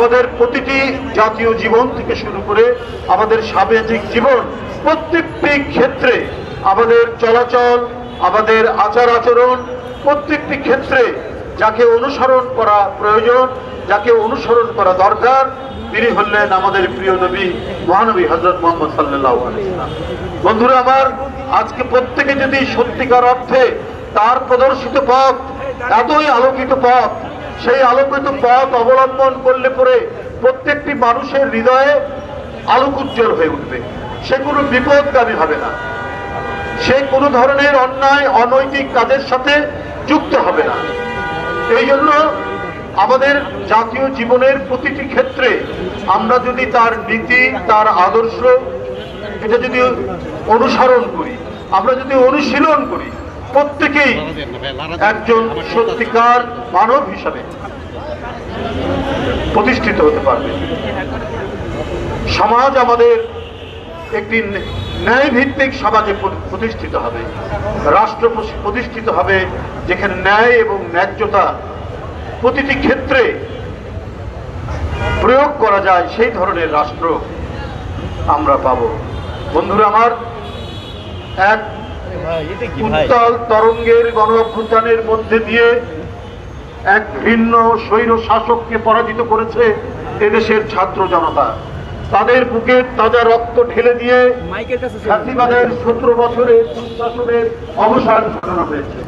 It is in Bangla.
আমাদের প্রতিটি জাতীয় জীবন থেকে শুরু করে আমাদের সামাজিক জীবন প্রত্যেকটি ক্ষেত্রে আমাদের চলাচল, আমাদের আচার আচরণ প্রত্যেকটি ক্ষেত্রে যাকে অনুসরণ করা প্রয়োজন, যাকে অনুসরণ করা দরকার, তিনি হলেন আমাদের প্রিয় নবী মহানবী হযরত মুহাম্মদ সাল্লাল্লাহু আলাইহি ওয়াসাল্লাম। বন্ধুরা আমার, আজকে প্রত্যেকে যদি সত্যিকার অর্থে তার প্রদর্শিত পথ, এতই আলোকিত পথ, সেই আলোকিত পথ অবলম্বন করলে পরে প্রত্যেকটি মানুষের হৃদয়ে আলোক উজ্জ্বল হয়ে উঠবে। সে কোনো বিপদগামী হবে না, সে কোনো ধরনের অন্যায় অনৈতিক কাজের সাথে যুক্ত হবে না। এই জন্য আমাদের জাতীয় জীবনের প্রতিটি ক্ষেত্রে আমরা যদি তার নীতি, তার আদর্শ এটা যদি অনুসরণ করি, আমরা যদি অনুশীলন করি, প্রত্যেকেই একজন সত্যিকার মানব হিসাবে প্রতিষ্ঠিত হতে পারবে। সমাজ আমাদের একটি ন্যায় ভিত্তিক সমাজে প্রতিষ্ঠিত হবে, রাষ্ট্র প্রতিষ্ঠিত হবে যেখানে ন্যায় এবং ন্যায্যতা প্রতিটি ক্ষেত্রে প্রয়োগ করা যায়, সেই ধরনের রাষ্ট্র আমরা পাব। বন্ধুরা আমার, এক উত্তাল তরঙ্গের গণ অভ্যুত্থানের মধ্যে দিয়ে এক ভিন্ন স্বৈর শাসককে পরাজিত করেছে এদেশের ছাত্র জনতা। তাদের বুকের তাজা রক্ত ঢেলে দিয়ে ফ্যাসিবাদের 17 বছরের দুঃশাসনের অবসান ঘটানো হয়েছে।